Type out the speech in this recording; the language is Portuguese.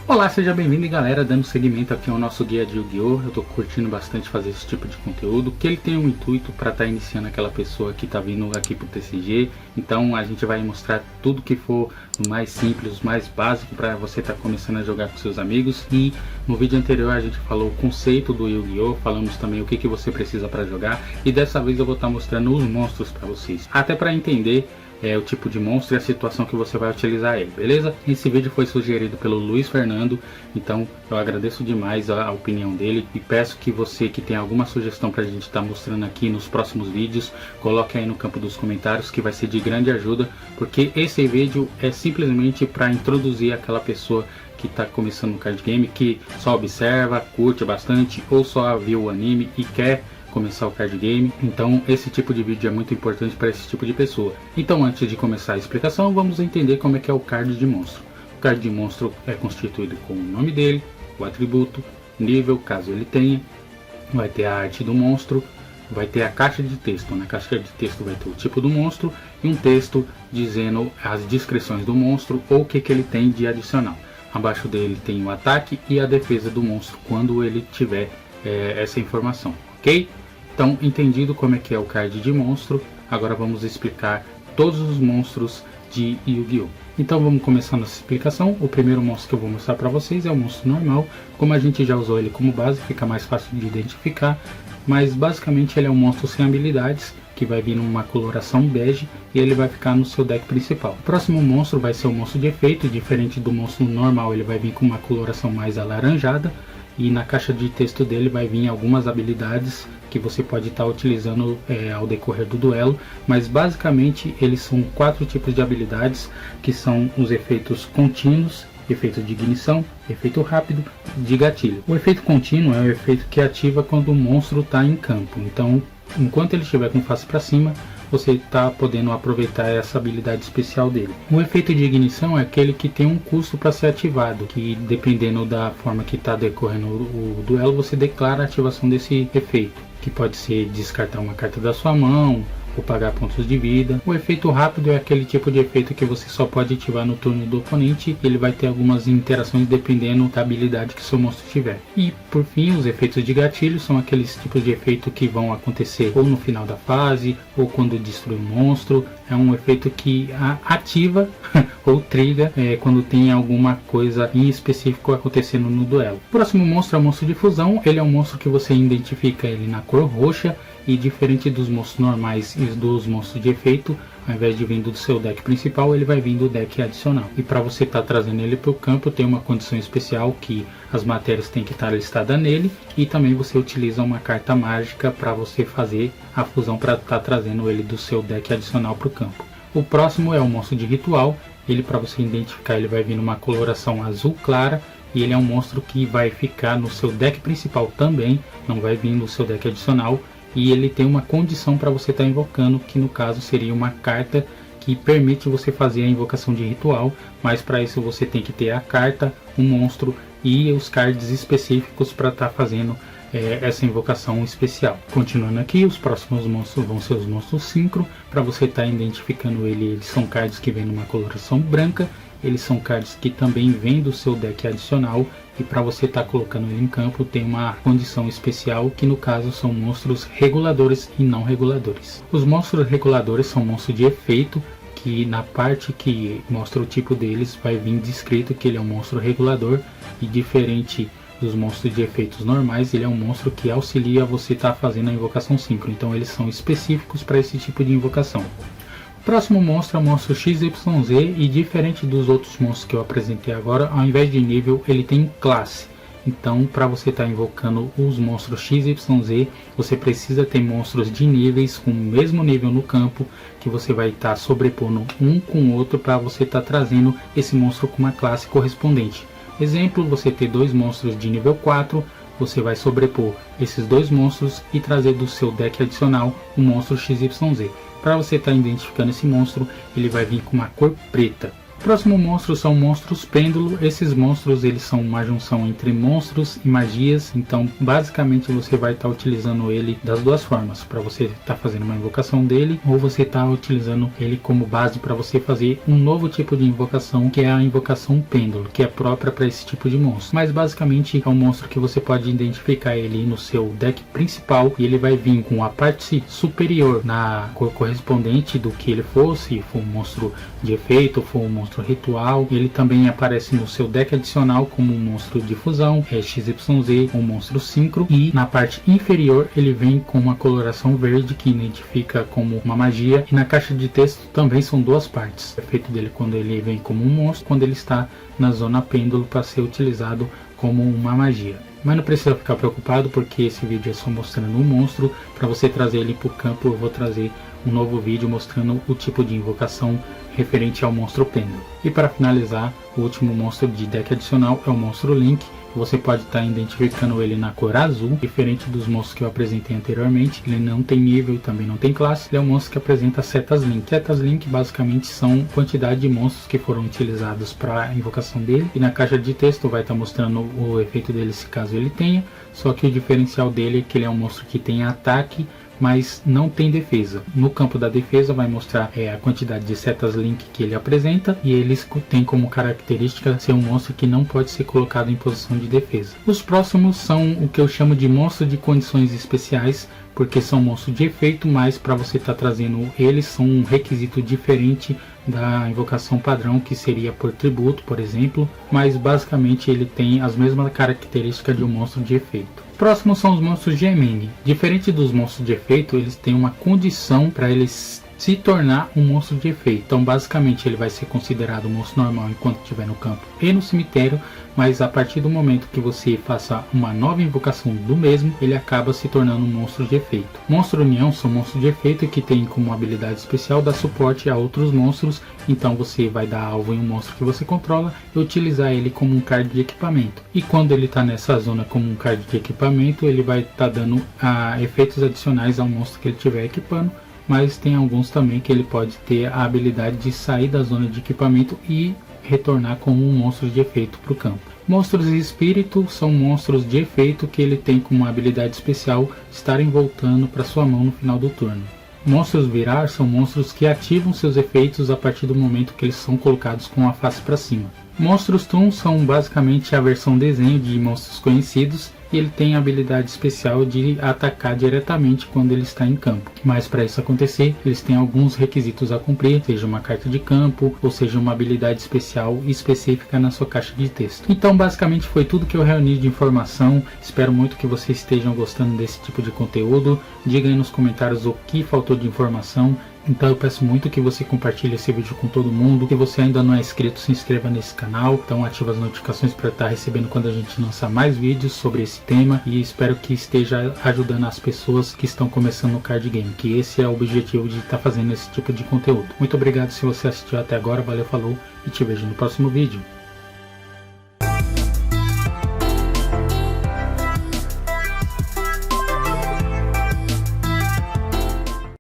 Olá, seja bem-vindo, galera, dando seguimento aqui ao nosso guia de Yu-Gi-Oh! Eu tô curtindo bastante fazer esse tipo de conteúdo, que ele tem um intuito para estar iniciando aquela pessoa que tá vindo aqui pro TCG. Então a gente vai mostrar tudo que for o mais simples, o mais básico para você estar começando a jogar com seus amigos. E no vídeo anterior a gente falou o conceito do Yu-Gi-Oh! Falamos também o que você precisa para jogar, e dessa vez eu vou estar mostrando os monstros para vocês, até para entender o tipo de monstro e a situação que você vai utilizar ele, beleza? Esse vídeo foi sugerido pelo Luiz Fernando, então eu agradeço demais a opinião dele e peço que você que tem alguma sugestão para a gente estar mostrando aqui nos próximos vídeos, coloque aí no campo dos comentários, que vai ser de grande ajuda, porque esse vídeo é simplesmente para introduzir aquela pessoa que está começando no card game, que só observa, curte bastante ou só viu o anime e quer começar o card game. Então esse tipo de vídeo é muito importante para esse tipo de pessoa. Então, antes de começar a explicação, vamos entender como é que é o card de monstro. O card de monstro é constituído com o nome dele, o atributo, nível, caso ele tenha, vai ter a arte do monstro, vai ter a caixa de texto. Na caixa de texto vai ter o tipo do monstro e um texto dizendo as descrições do monstro ou o que ele tem de adicional. Abaixo dele tem o ataque e a defesa do monstro quando ele tiver essa informação, ok? Então, entendido como é que é o card de monstro, agora vamos explicar todos os monstros de Yu-Gi-Oh! Então vamos começar nossa explicação. O primeiro monstro que eu vou mostrar para vocês é o monstro normal. Como a gente já usou ele como base, fica mais fácil de identificar. Mas basicamente ele é um monstro sem habilidades, que vai vir numa coloração bege e ele vai ficar no seu deck principal. O próximo monstro vai ser o monstro de efeito. Diferente do monstro normal, ele vai vir com uma coloração mais alaranjada. E na caixa de texto dele vai vir algumas habilidades que você pode estar utilizando ao decorrer do duelo, mas basicamente eles são 4 tipos de habilidades, que são os efeitos contínuos, efeito de ignição, efeito rápido, de gatilho. O efeito contínuo é o efeito que ativa quando o monstro está em campo. Então, enquanto ele estiver com face para cima, você está podendo aproveitar essa habilidade especial dele. O efeito de ignição é aquele que tem um custo para ser ativado, que dependendo da forma que está decorrendo o duelo, você declara a ativação desse efeito, que pode ser descartar uma carta da sua mão ou pagar pontos de vida. O efeito rápido é aquele tipo de efeito que você só pode ativar no turno do oponente. Ele vai ter algumas interações dependendo da habilidade que seu monstro tiver. E por fim, os efeitos de gatilho são aqueles tipos de efeito que vão acontecer ou no final da fase ou quando destrui um monstro. É um efeito que ativa ou triga quando tem alguma coisa em específico acontecendo no duelo. O próximo monstro é o monstro de fusão. Ele é um monstro que você identifica ele na cor roxa. E diferente dos monstros normais e dos monstros de efeito, ao invés de vir do seu deck principal, ele vai vir do deck adicional. E para você estar trazendo ele para o campo, tem uma condição especial que as matérias têm que estar listadas nele. E também você utiliza uma carta mágica para você fazer a fusão para estar trazendo ele do seu deck adicional para o campo. O próximo é o monstro de ritual. Ele, para você identificar, ele vai vir numa coloração azul clara. E ele é um monstro que vai ficar no seu deck principal também, não vai vir no seu deck adicional. E ele tem uma condição para você estar invocando, que no caso seria uma carta que permite você fazer a invocação de ritual, mas para isso você tem que ter a carta, o monstro e os cards específicos para estar fazendo essa invocação especial. Continuando aqui, os próximos monstros vão ser os monstros sincro. Para você estar identificando eles são cards que vêm numa coloração branca. Eles são cards que também vêm do seu deck adicional, e para você estar colocando ele em campo tem uma condição especial, que no caso são monstros reguladores e não reguladores. Os monstros reguladores são monstros de efeito, que na parte que mostra o tipo deles vai vir descrito que ele é um monstro regulador, e diferente dos monstros de efeitos normais, ele é um monstro que auxilia você estar fazendo a invocação síncro, então eles são específicos para esse tipo de invocação. O próximo monstro é o monstro XYZ, e diferente dos outros monstros que eu apresentei agora, ao invés de nível ele tem classe. Então, para você estar invocando os monstros XYZ, você precisa ter monstros de níveis com o mesmo nível no campo, que você vai estar sobrepondo um com o outro para você estar trazendo esse monstro com uma classe correspondente. Exemplo, você ter 2 monstros de nível 4, você vai sobrepor esses 2 monstros e trazer do seu deck adicional o monstro XYZ. Para você estar identificando esse monstro, ele vai vir com uma cor preta. Próximo monstro são monstros pêndulo. Esses monstros eles são uma junção entre monstros e magias, então basicamente você vai estar utilizando ele das duas formas, para você estar fazendo uma invocação dele, ou você está utilizando ele como base para você fazer um novo tipo de invocação, que é a invocação pêndulo, que é própria para esse tipo de monstro. Mas basicamente é um monstro que você pode identificar ele no seu deck principal, e ele vai vir com a parte superior na cor correspondente do que ele for, se for um monstro de efeito, for um monstro ritual. Ele também aparece no seu deck adicional como um monstro de fusão, XYZ, um monstro sincro, e na parte inferior ele vem com uma coloração verde que identifica como uma magia, e na caixa de texto também são duas partes, o efeito dele quando ele vem como um monstro, quando ele está na zona pêndulo para ser utilizado como uma magia. Mas não precisa ficar preocupado, porque esse vídeo é só mostrando o monstro. Para você trazer ele para o campo, eu vou trazer um novo vídeo mostrando o tipo de invocação referente ao monstro pêndulo. E para finalizar, o último monstro de deck adicional é o monstro Link. Você pode estar identificando ele na cor azul, diferente dos monstros que eu apresentei anteriormente. Ele não tem nível, também não tem classe. Ele é um monstro que apresenta setas Link. Setas Link basicamente são quantidade de monstros que foram utilizados para a invocação dele. E na caixa de texto vai estar mostrando o efeito dele, se caso ele tenha. Só que o diferencial dele é que ele é um monstro que tem ataque, mas não tem defesa. No campo da defesa vai mostrar a quantidade de setas Link que ele apresenta, e eles têm como característica ser um monstro que não pode ser colocado em posição de defesa. Os próximos são o que eu chamo de monstro de condições especiais, porque são monstros de efeito, mas para você estar trazendo eles são um requisito diferente da invocação padrão, que seria por tributo, por exemplo, mas basicamente ele tem as mesmas características de um monstro de efeito. Próximos são os monstros de Emene. Diferente dos monstros de efeito, eles têm uma condição para eles se tornar um monstro de efeito. Então basicamente ele vai ser considerado um monstro normal enquanto estiver no campo e no cemitério, mas a partir do momento que você faça uma nova invocação do mesmo, ele acaba se tornando um monstro de efeito. Monstro União são monstros de efeito que tem como habilidade especial dar suporte a outros monstros, então você vai dar alvo em um monstro que você controla e utilizar ele como um card de equipamento. E quando ele está nessa zona como um card de equipamento, ele vai estar dando efeitos adicionais ao monstro que ele estiver equipando, mas tem alguns também que ele pode ter a habilidade de sair da zona de equipamento e retornar como um monstro de efeito para o campo. Monstros de espírito são monstros de efeito que ele tem como habilidade especial estarem voltando para sua mão no final do turno. Monstros virar são monstros que ativam seus efeitos a partir do momento que eles são colocados com a face para cima. Monstros Toon são basicamente a versão desenho de monstros conhecidos, e ele tem a habilidade especial de atacar diretamente quando ele está em campo. Mas para isso acontecer, eles têm alguns requisitos a cumprir, seja uma carta de campo, ou seja uma habilidade especial específica na sua caixa de texto. Então basicamente foi tudo que eu reuni de informação. Espero muito que vocês estejam gostando desse tipo de conteúdo. Diga aí nos comentários o que faltou de informação. Então eu peço muito que você compartilhe esse vídeo com todo mundo. Se você ainda não é inscrito, se inscreva nesse canal. Então ativa as notificações para estar recebendo quando a gente lançar mais vídeos sobre esse tema. E espero que esteja ajudando as pessoas que estão começando no card game, que esse é o objetivo de estar fazendo esse tipo de conteúdo. Muito obrigado se você assistiu até agora. Valeu, falou e te vejo no próximo vídeo.